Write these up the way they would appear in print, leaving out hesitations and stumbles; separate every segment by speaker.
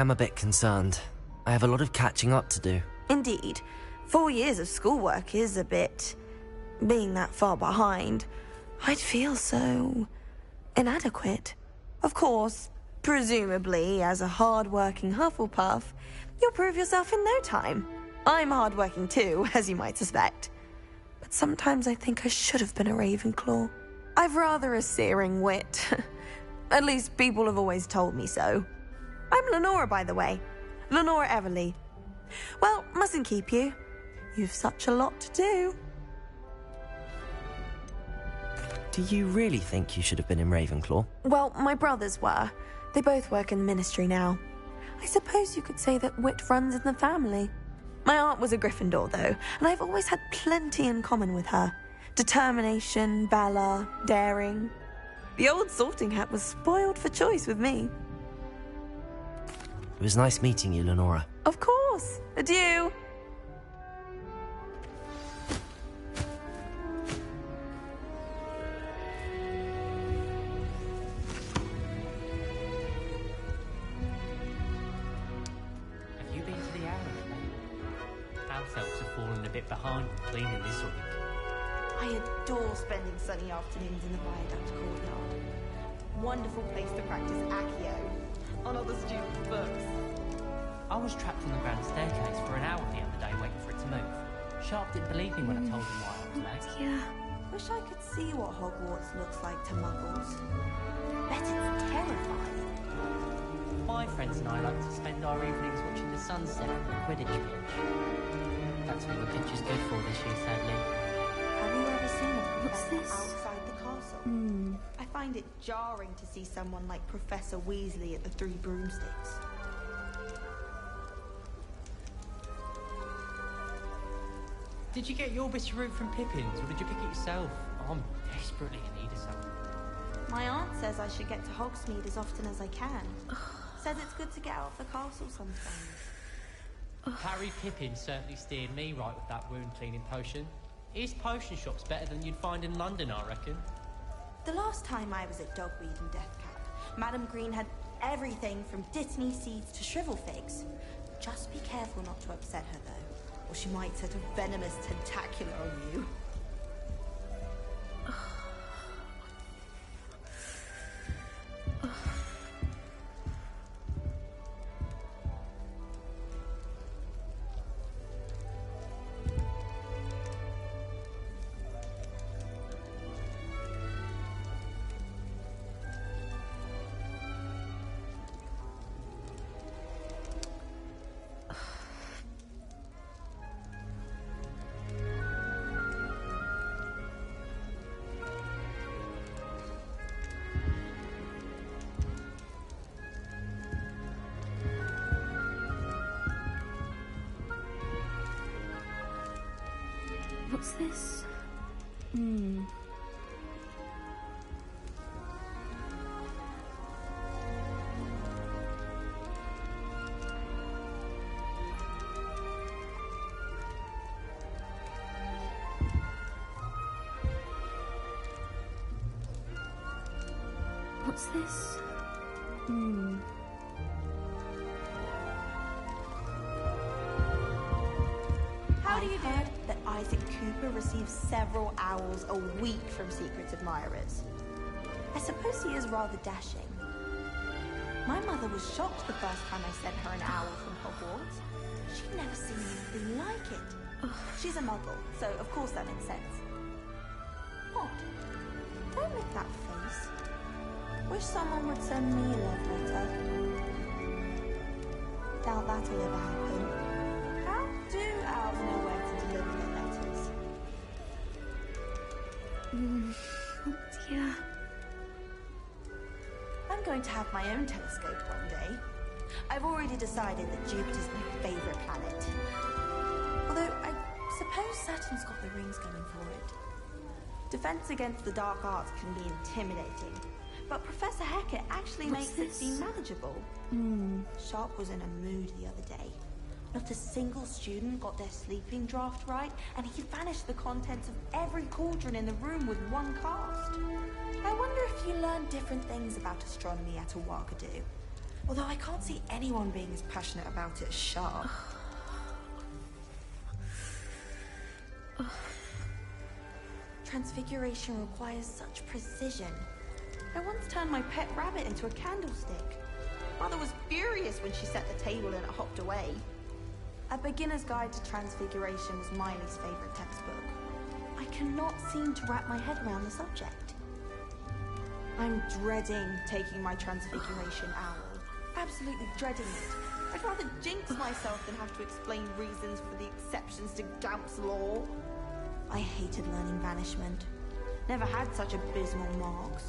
Speaker 1: am a bit concerned. I have a lot of catching up to do.
Speaker 2: Indeed. 4 years of schoolwork is a bit... Being that far behind, I'd feel so... inadequate. Of course, presumably, as a hard-working Hufflepuff, you'll prove yourself in no time. I'm hard-working too, as you might suspect. But sometimes I think I should have been a Ravenclaw. I've rather a searing wit. At least people have always told me so. I'm Lenora, by the way. Lenora Everly. Well, mustn't keep you. You've such a lot to do.
Speaker 1: Do you really think you should have been in Ravenclaw?
Speaker 2: Well, my brothers were. They both work in the ministry now. I suppose you could say that wit runs in the family. My aunt was a Gryffindor, though, and I've always had plenty in common with her. Determination, valor, daring. The old sorting hat was spoiled for choice with me.
Speaker 1: It was nice meeting you, Lenora.
Speaker 2: Of course. Adieu.
Speaker 3: Have you been to the Arrow lately? House elves have fallen a bit behind with cleaning this week.
Speaker 2: I adore spending sunny afternoons in the viaduct courtyard. Wonderful place to practice Accio on other students' books.
Speaker 3: I was trapped on the grand staircase for an hour the other day waiting for it to move. Sharp didn't believe me when I told him why I was late.
Speaker 2: Yeah. Wish I could see what Hogwarts looks like to muggles. Bet it's terrifying.
Speaker 3: My friends and I like to spend our evenings watching the sunset on the Quidditch pitch. That's what the pitch is good for this year, sadly.
Speaker 2: Have you ever seen a
Speaker 4: What's
Speaker 2: professor
Speaker 4: this?
Speaker 2: outside the castle? I find it jarring to see someone like Professor Weasley at the Three Broomsticks.
Speaker 3: Did you get your bit of root from Pippin's, or did you pick it yourself? I'm desperately in need of some.
Speaker 2: My aunt says I should get to Hogsmeade as often as I can. Says it's good to get out of the castle sometimes.
Speaker 3: Harry Pippin certainly steered me right with that wound cleaning potion. His potion shop's better than you'd find in London, I reckon.
Speaker 2: The last time I was at Dogweed and Deathcap, Madam Green had everything from Dittany seeds to shrivel figs. Just be careful not to upset her, though, or she might set a venomous tentacular on you.
Speaker 4: What's this? What's this?
Speaker 2: How do you do that Isaac Cooper receives several owls a week from secret admirers? I suppose he is rather dashing. My mother was shocked the first time I sent her an owl from Hogwarts. She'd never seen anything like it. She's a muggle, so of course that makes sense. Odd. Don't make that face. Wish someone would send me a love letter. Doubt that'll ever happen. How do owls know where to deliver their letters?
Speaker 4: Yeah.
Speaker 2: I'm going to have my own telescope one day. I've already decided that Jupiter's my favorite planet. Although, I suppose Saturn's got the rings going for it. Defense against the dark arts can be intimidating, but Professor Hecat actually makes it seem manageable. Sharp was in a mood the other day. Not a single student got their sleeping draft right, and he vanished the contents of every cauldron in the room with one cast. I wonder if you learn different things about astronomy at a Ouagadougou.
Speaker 5: Although I can't see anyone being as passionate about it as Sharp. Transfiguration requires such precision. I once turned my pet rabbit into a candlestick. Mother was furious when she set the table and it hopped away. A Beginner's Guide to Transfiguration was Miley's favourite textbook. I cannot seem to wrap my head around the subject. I'm dreading taking my Transfiguration owl. Absolutely dreading it. I'd rather jinx myself than have to explain reasons for the exceptions to Gaunt's law. I hated learning Banishment. Never had such abysmal marks.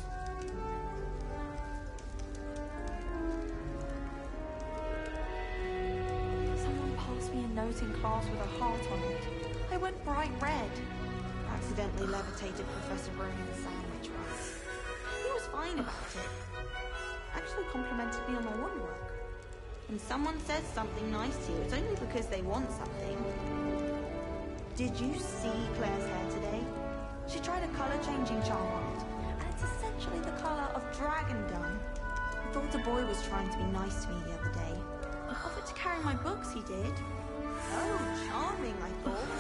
Speaker 5: Someone passed me a note in class with a heart on it. I went bright red. Accidentally levitated Professor Browning's sandwich once. He was fine about it. Actually complimented me on my woodwork. When someone says something nice to you, it's only because they want something. Did you see Claire's hair today? She tried a colour-changing charm on it, and it's essentially the colour of dragon dung. I thought a boy was trying to be nice to me the other day. Offered to carry my books, he did. Oh, charming, I thought.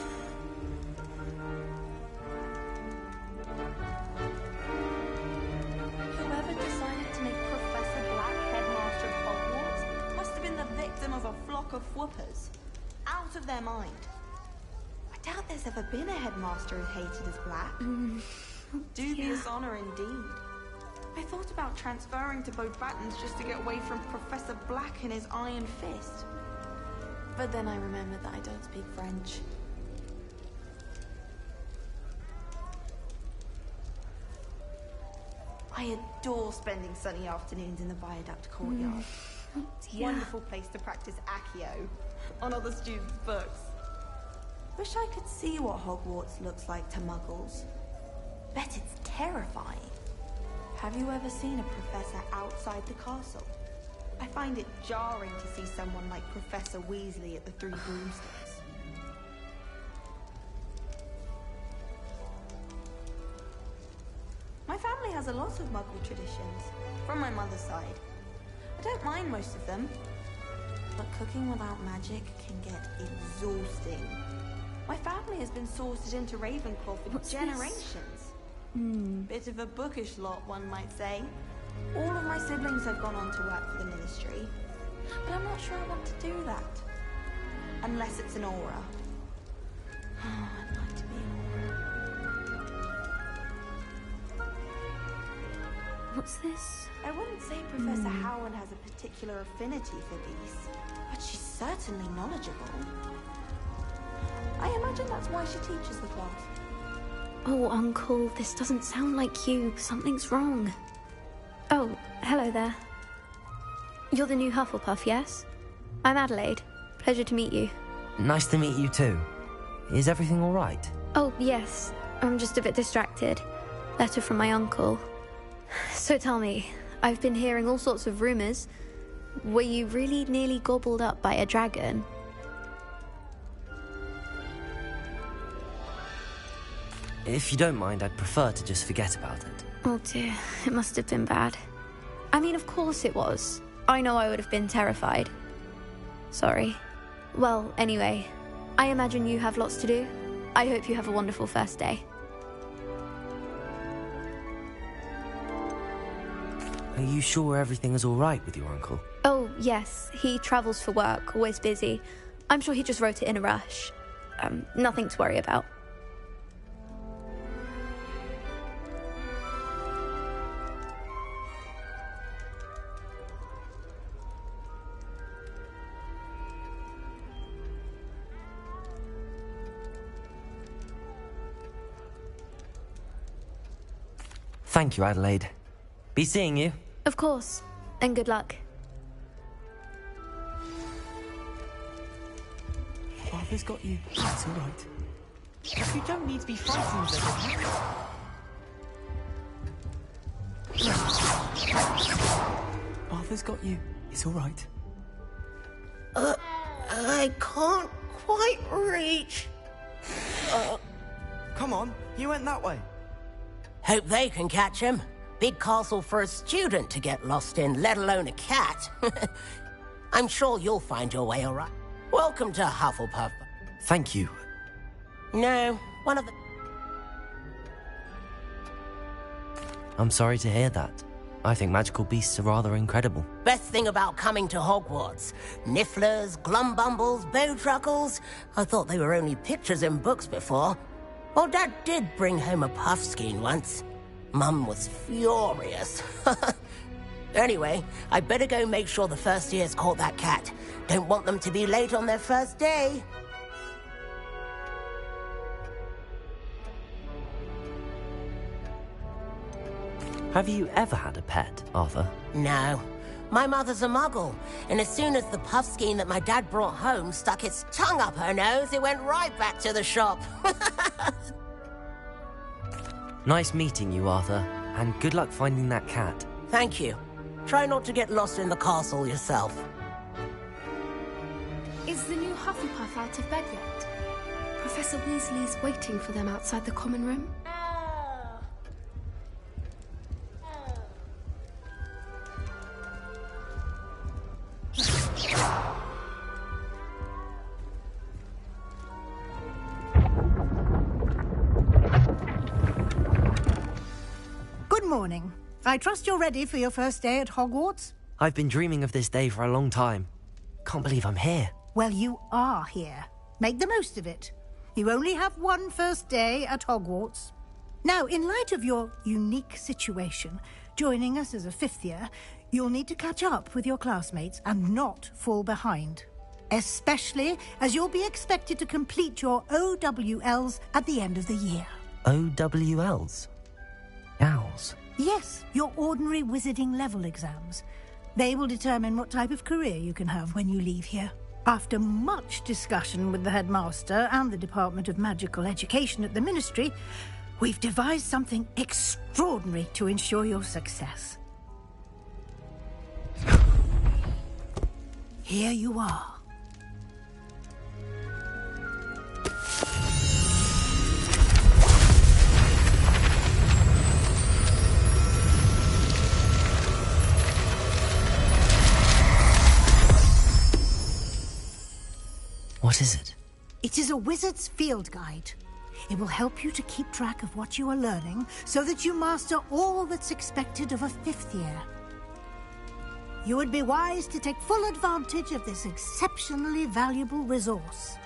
Speaker 5: Whoever decided to make Professor Black headmaster of Hogwarts must have been the victim of a flock of whoopers. Out of their mind. I doubt there's ever been a headmaster as hated as Black. Dubious honour indeed. I thought about transferring to Beauxbatons just to get away from Professor Black and his iron fist. But then I remembered that I don't speak French. I adore spending sunny afternoons in the Viaduct courtyard. Wonderful place to practice Accio on other students' books. Wish I could see what Hogwarts looks like to muggles. Bet it's terrifying. Have you ever seen a professor outside the castle? I find it jarring to see someone like Professor Weasley at the Three Broomsticks. My family has a lot of Muggle traditions, from my mother's side. I don't mind most of them, but cooking without magic can get exhausting. My family has been sorted into Ravenclaw for generations. Bit of a bookish lot, one might say. All of my siblings have gone on to work for the Ministry, but I'm not sure I want to do that. Unless it's an aura. Oh, I'd like to be an aura.
Speaker 4: What's this?
Speaker 2: I wouldn't say Professor Howard has a particular affinity for beasts, but she's certainly knowledgeable. I imagine that's why she teaches the class.
Speaker 4: Oh, Uncle, this doesn't sound like you. Something's wrong. Oh, hello there. You're the new Hufflepuff, yes? I'm Adelaide. Pleasure to meet you.
Speaker 1: Nice to meet you too. Is everything all right?
Speaker 4: Oh, yes. I'm just a bit distracted. Letter from my uncle. So tell me, I've been hearing all sorts of rumours. Were you really nearly gobbled up by a dragon?
Speaker 1: If you don't mind, I'd prefer to just forget about it.
Speaker 4: Oh dear, it must have been bad. I mean, of course it was. I know I would have been terrified. Sorry. Well, anyway, I imagine you have lots to do. I hope you have a wonderful first day.
Speaker 1: Are you sure everything is all right with your uncle?
Speaker 4: Oh, yes. He travels for work, always busy. I'm sure he just wrote it in a rush. Nothing to worry about.
Speaker 1: Thank you, Adelaide. Be seeing you.
Speaker 4: Of course. And good luck.
Speaker 6: Father's got you. It's all right. You don't need to be frightened of it. Arthur's got you. It's all right.
Speaker 7: I can't quite reach.
Speaker 6: Come on, you went that way.
Speaker 7: Hope they can catch him. big castle for a student to get lost in, let alone a cat. I'm sure you'll find your way all right. Welcome to Hufflepuff.
Speaker 1: Thank you.
Speaker 7: No, one of the...
Speaker 1: I'm sorry to hear that. I think magical beasts are rather incredible.
Speaker 7: Best thing about coming to Hogwarts. Nifflers, glumbumbles, bowtruckles. I thought they were only pictures in books before. Well, Dad did bring home a puffskein once. Mum was furious. Anyway, I better go make sure the first years caught that cat. Don't want them to be late on their first day.
Speaker 1: Have you ever had a pet, Arthur?
Speaker 7: No. My mother's a muggle, and as soon as the puffskein that my dad brought home stuck its tongue up her nose, it went right back to the shop.
Speaker 1: Nice meeting you, Arthur, and good luck finding that cat.
Speaker 7: Thank you. Try not to get lost in the castle yourself.
Speaker 8: Is the new Hufflepuff out of bed yet? Professor Weasley's waiting for them outside the common room.
Speaker 9: Good morning. I trust you're ready for your first day at Hogwarts?
Speaker 1: I've been dreaming of this day for a long time. Can't believe I'm here.
Speaker 9: Well, you are here. Make the most of it. You only have one first day at Hogwarts. Now, in light of your unique situation, joining us as a fifth year, you'll need to catch up with your classmates and not fall behind. Especially as you'll be expected to complete your OWLs at the end of the year.
Speaker 1: OWLs? Owls?
Speaker 9: Yes, your ordinary wizarding level exams. They will determine what type of career you can have when you leave here. After much discussion with the headmaster and the Department of Magical Education at the Ministry, we've devised something extraordinary to ensure your success. Here you are.
Speaker 1: What is it?
Speaker 9: It is a wizard's field guide. It will help you to keep track of what you are learning so that you master all that's expected of a fifth year. You would be wise to take full advantage of this exceptionally valuable resource.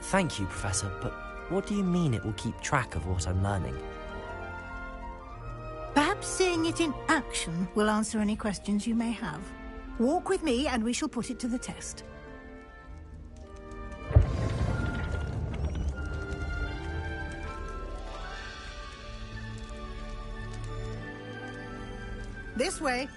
Speaker 1: Thank you, Professor, but what do you mean it will keep track of what I'm learning?
Speaker 9: Perhaps seeing it in action will answer any questions you may have. Walk with me and we shall put it to the test. This way.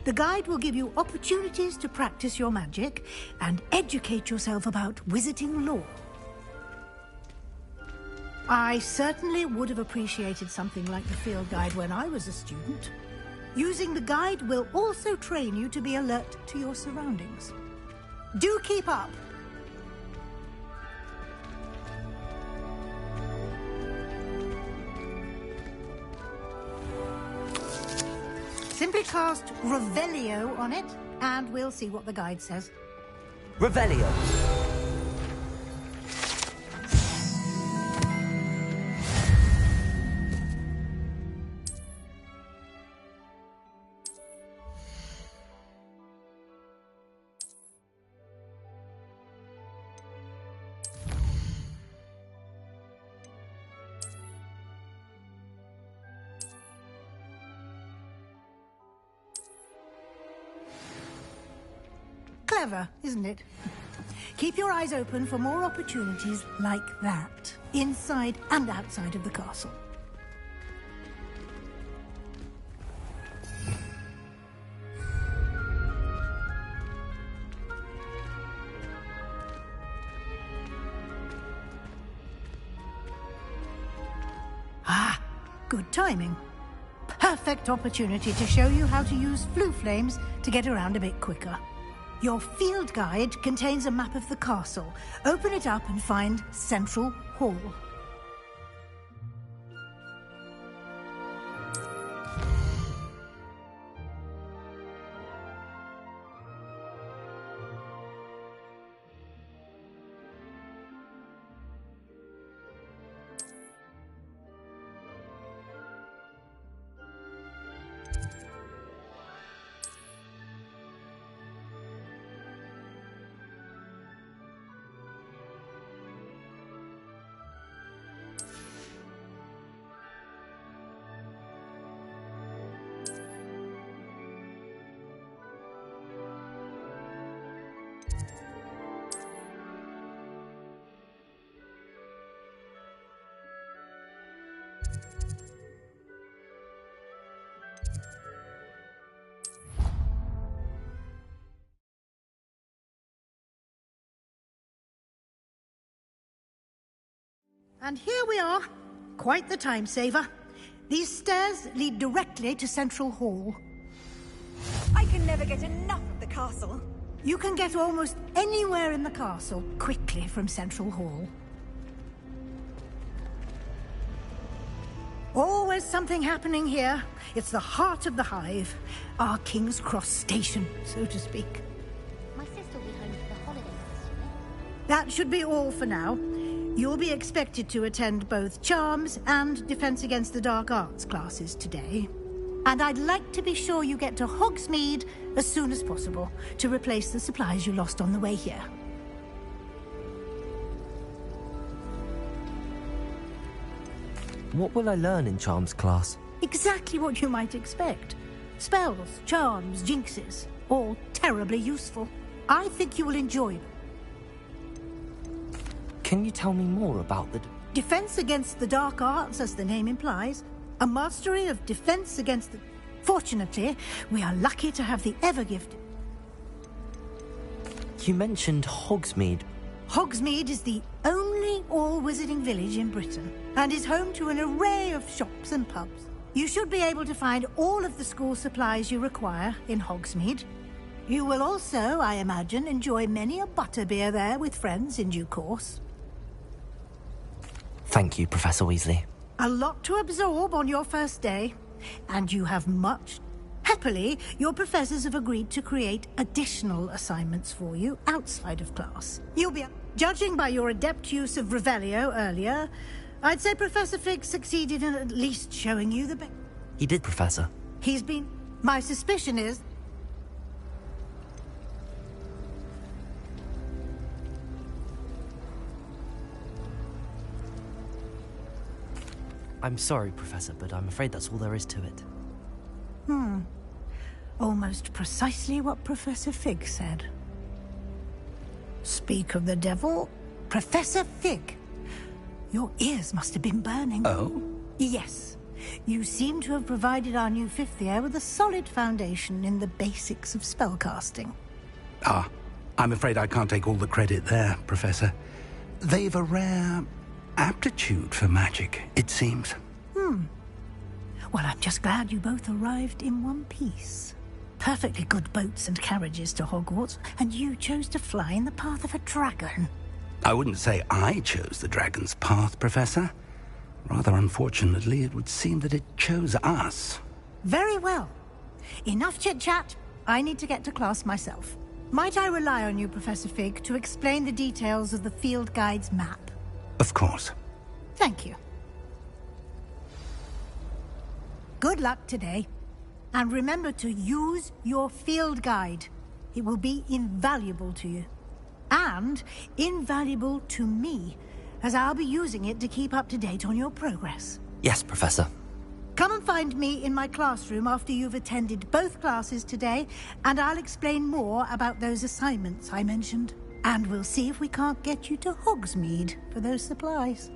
Speaker 9: The guide will give you opportunities to practice your magic and educate yourself about wizarding lore. I certainly would have appreciated something like the field guide when I was a student. Using the guide will also train you to be alert to your surroundings. Do keep up! Simply cast Revelio on it, and we'll see what the guide says.
Speaker 1: Revelio.
Speaker 9: Clever, isn't it? Keep your eyes open for more opportunities like that, inside and outside of the castle. Ah, good timing. Perfect opportunity to show you how to use flue flames to get around a bit quicker. Your field guide contains a map of the castle. Open it up and find Central Hall. And here we are. Quite the time saver. These stairs lead directly to Central Hall.
Speaker 5: I can never get enough of the castle.
Speaker 9: You can get almost anywhere in the castle quickly from Central Hall. Always something happening here. It's the heart of the hive. Our King's Cross station, so to speak.
Speaker 8: My sister will be home for the holidays this year.
Speaker 9: That should be all for now. You'll be expected to attend both Charms and Defense Against the Dark Arts classes today. And I'd like to be sure you get to Hogsmeade as soon as possible to replace the supplies you lost on the way here.
Speaker 1: What will I learn in Charms class?
Speaker 9: Exactly what you might expect. Spells, charms, jinxes, all terribly useful. I think you will enjoy them.
Speaker 1: Can you tell me more about the...
Speaker 9: Defense against the dark arts, as the name implies. A mastery of defense against the... Fortunately, we are lucky to have the Evergift.
Speaker 1: You mentioned Hogsmeade.
Speaker 9: Hogsmeade is the only all-wizarding village in Britain, and is home to an array of shops and pubs. You should be able to find all of the school supplies you require in Hogsmeade. You will also, I imagine, enjoy many a butterbeer there with friends in due course.
Speaker 1: Thank you, Professor Weasley.
Speaker 9: A lot to absorb on your first day, and you have much. Happily, your professors have agreed to create additional assignments for you outside of class. You'll be... Judging by your adept use of Revelio earlier, I'd say Professor Fig succeeded in at least showing you the...
Speaker 1: He did, Professor.
Speaker 9: He's been... My suspicion is...
Speaker 1: I'm sorry, Professor, but I'm afraid that's all there is to it.
Speaker 9: Almost precisely what Professor Fig said. Speak of the devil, Professor Fig. Your ears must have been burning.
Speaker 1: Oh?
Speaker 9: Yes. You seem to have provided our new fifth year with a solid foundation in the basics of spellcasting.
Speaker 10: Ah, I'm afraid I can't take all the credit there, Professor. They've a rare aptitude for magic, it seems.
Speaker 9: Well, I'm just glad you both arrived in one piece. Perfectly good boats and carriages to Hogwarts, and you chose to fly in the path of a dragon.
Speaker 10: I wouldn't say I chose the dragon's path, Professor. Rather unfortunately, it would seem that it chose us.
Speaker 9: Very well. Enough chit-chat. I need to get to class myself. Might I rely on you, Professor Fig, to explain the details of the field guide's map?
Speaker 10: Of course.
Speaker 9: Thank you. Good luck today. And remember to use your field guide. It will be invaluable to you. And invaluable to me, as I'll be using it to keep up to date on your progress.
Speaker 1: Yes, Professor.
Speaker 9: Come and find me in my classroom after you've attended both classes today, and I'll explain more about those assignments I mentioned. And we'll see if we can't get you to Hogsmeade for those supplies.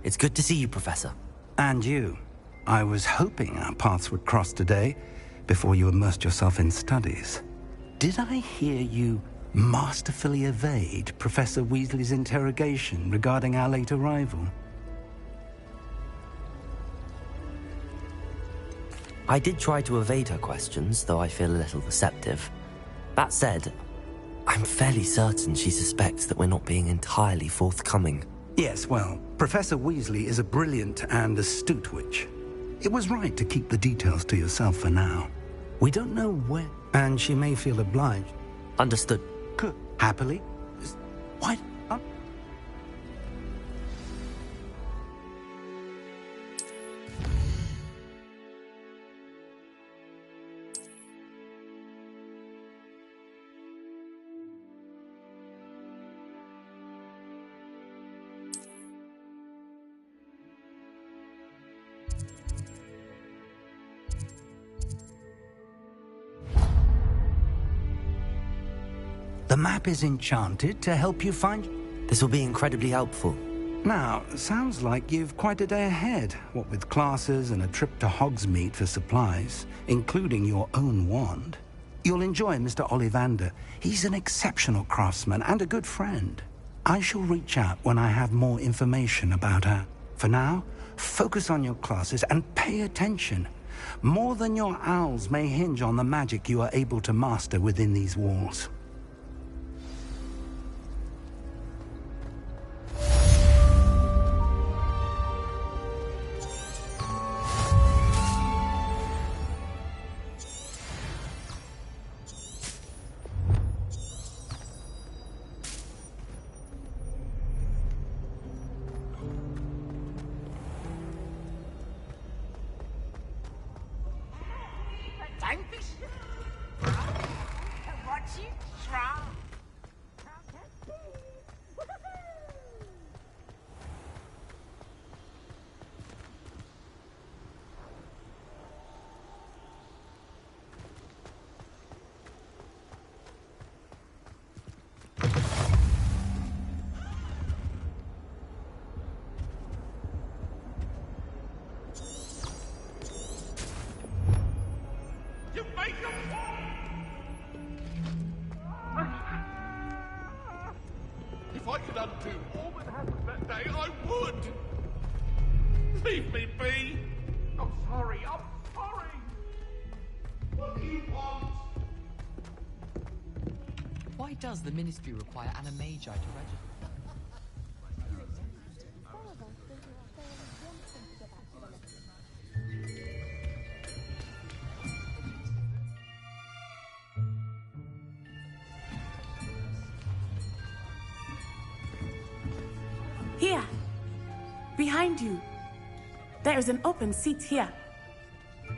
Speaker 1: It's good to see you, Professor.
Speaker 10: And you. I was hoping our paths would cross today, before you immersed yourself in studies. Did I hear you masterfully evade Professor Weasley's interrogation regarding our late arrival?
Speaker 1: I did try to evade her questions, though I feel a little receptive. That said, I'm fairly certain she suspects that we're not being entirely forthcoming.
Speaker 10: Yes, well, Professor Weasley is a brilliant and astute witch. It was right to keep the details to yourself for now. We don't know where... And she may feel obliged.
Speaker 1: Understood.
Speaker 10: Good. Happily? What? The map is enchanted to help you find...
Speaker 1: This will be incredibly helpful.
Speaker 10: Now, sounds like you've quite a day ahead, what with classes and a trip to Hogsmeade for supplies, including your own wand. You'll enjoy Mr. Ollivander. He's an exceptional craftsman and a good friend. I shall reach out when I have more information about her. For now, focus on your classes and pay attention. More than your owls may hinge on the magic you are able to master within these walls.
Speaker 11: If I could undo all that happened that day, I would! Leave me be! I'm sorry, I'm sorry! What do you want?
Speaker 6: Why does the Ministry require Animagi to register?
Speaker 12: Here, behind you. There is an open seat here.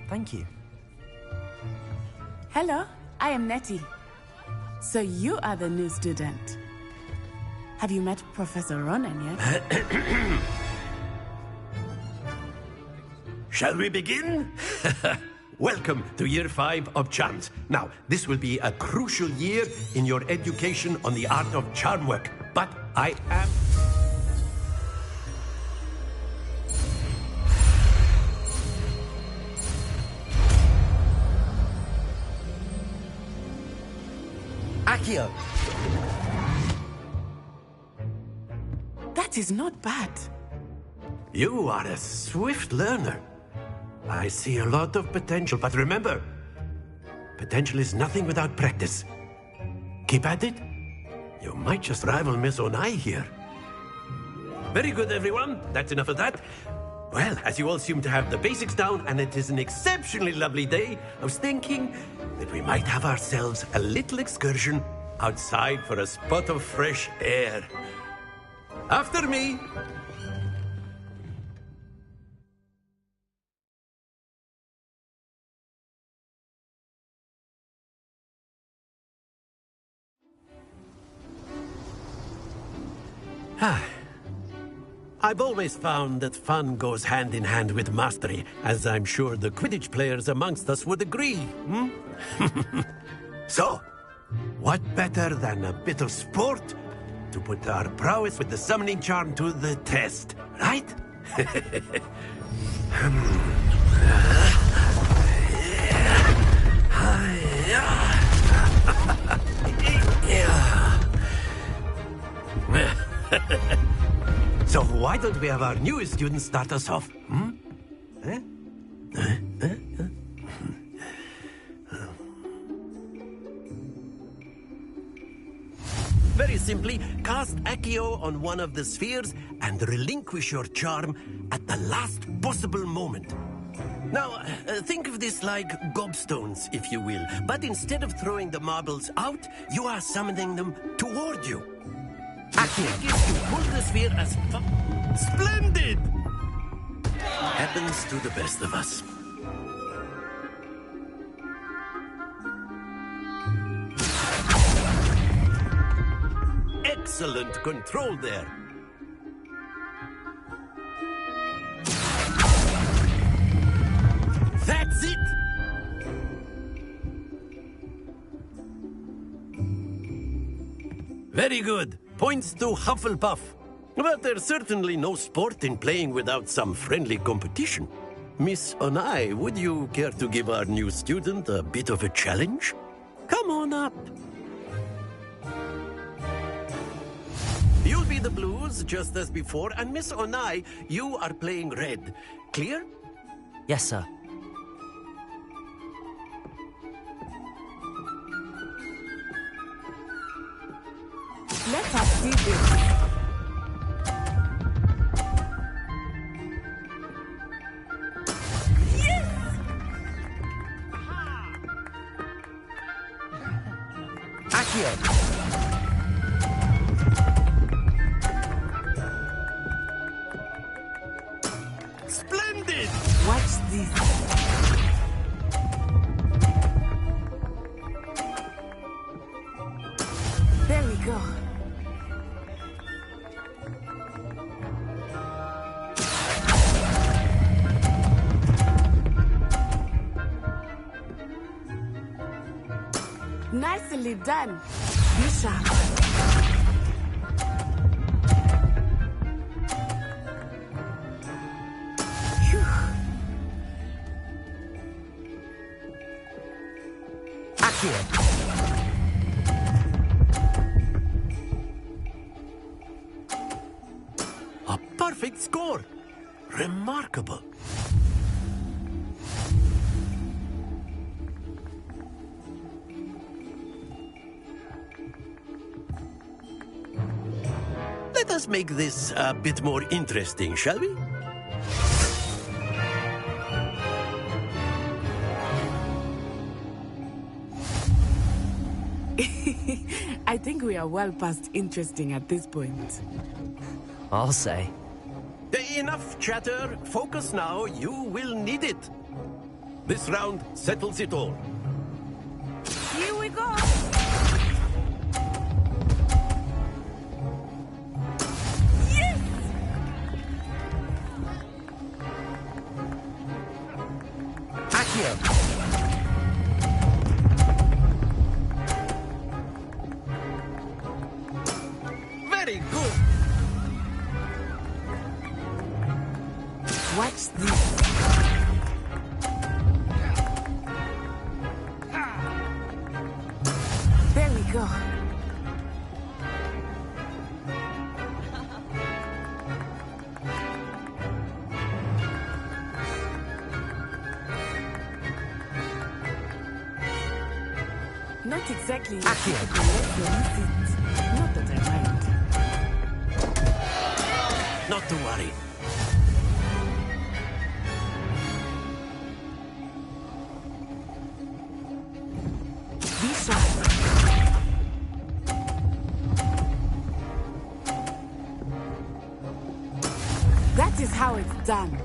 Speaker 1: Thank you.
Speaker 12: Hello, I am Nettie. So you are the new student. Have you met Professor Ronan yet?
Speaker 13: Shall we begin? Welcome to Year 5 of Charms. Now, this will be a crucial year in your education on the art of charm work. But I am...
Speaker 1: Accio!
Speaker 12: That is not bad.
Speaker 13: You are a swift learner. I see a lot of potential, but remember, potential is nothing without practice. Keep at it. You might just rival Miss Onai here. Very good, everyone. That's enough of that. Well, as you all seem to have the basics down, and it is an exceptionally lovely day, I was thinking that we might have ourselves a little excursion outside for a spot of fresh air. After me! I've always found that fun goes hand in hand with mastery, as I'm sure the Quidditch players amongst us would agree. So, what better than a bit of sport to put our prowess with the summoning charm to the test, right? So why don't we have our newest student start us off? Very simply, cast Accio on one of the spheres and relinquish your charm at the last possible moment. Now, think of this like gobstones, if you will. But instead of throwing the marbles out, you are summoning them toward you. Active. You pull the sphere as Splendid! Happens to the best of us. Excellent control there. That's it! Very good. Points to Hufflepuff. But there's certainly no sport in playing without some friendly competition. Miss Onai, would you care to give our new student a bit of a challenge? Come on up. You'll be the blues, just as before, and Miss Onai, you are playing red. Clear?
Speaker 1: Yes, sir.
Speaker 12: Let us see this.
Speaker 1: Accio!
Speaker 13: Splendid!
Speaker 12: Watch this. There we go. Nicely done, Bishop.
Speaker 13: A perfect score. Remarkable. Let us make this a bit more interesting, shall we?
Speaker 12: I think we are well past interesting at this point.
Speaker 1: I'll say.
Speaker 13: Enough chatter. Focus now. You will need it. This round settles it all.
Speaker 12: Here we go. Yes!
Speaker 1: Accio!
Speaker 13: Very good.
Speaker 12: Watch this. There we go. Not exactly.
Speaker 1: Accio!
Speaker 12: Not that I mind.
Speaker 13: Not to worry.
Speaker 12: Be sharp. That is how it's done.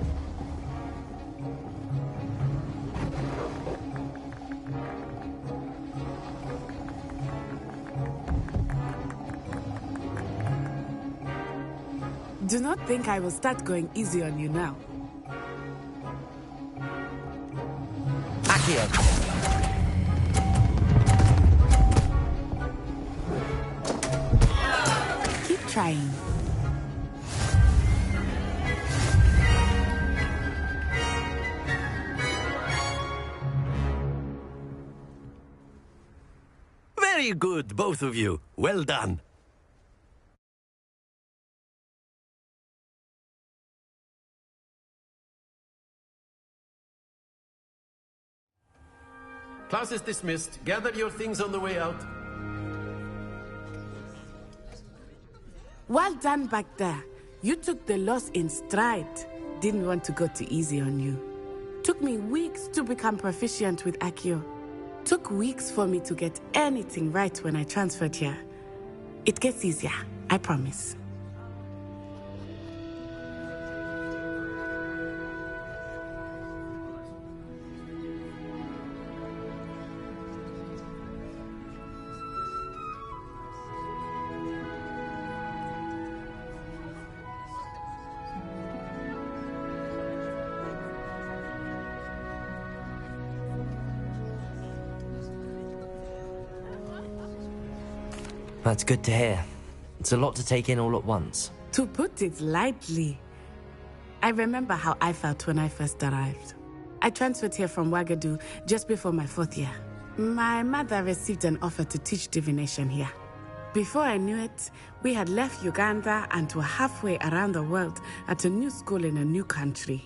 Speaker 12: Do not think I will start going easy on you now.
Speaker 1: Accio!
Speaker 12: Keep trying.
Speaker 13: Very good, both of you. Well done. Class is dismissed. Gather your things on the way out.
Speaker 12: Well done back there. You took the loss in stride. Didn't want to go too easy on you. Took me weeks to become proficient with Accio. Took weeks for me to get anything right when I transferred here. It gets easier, I promise.
Speaker 1: That's good to hear. It's a lot to take in all at once.
Speaker 12: To put it lightly, I remember how I felt when I first arrived. I transferred here from Wagadu just before my 4th year. My mother received an offer to teach divination here. Before I knew it, we had left Uganda and were halfway around the world at a new school in a new country.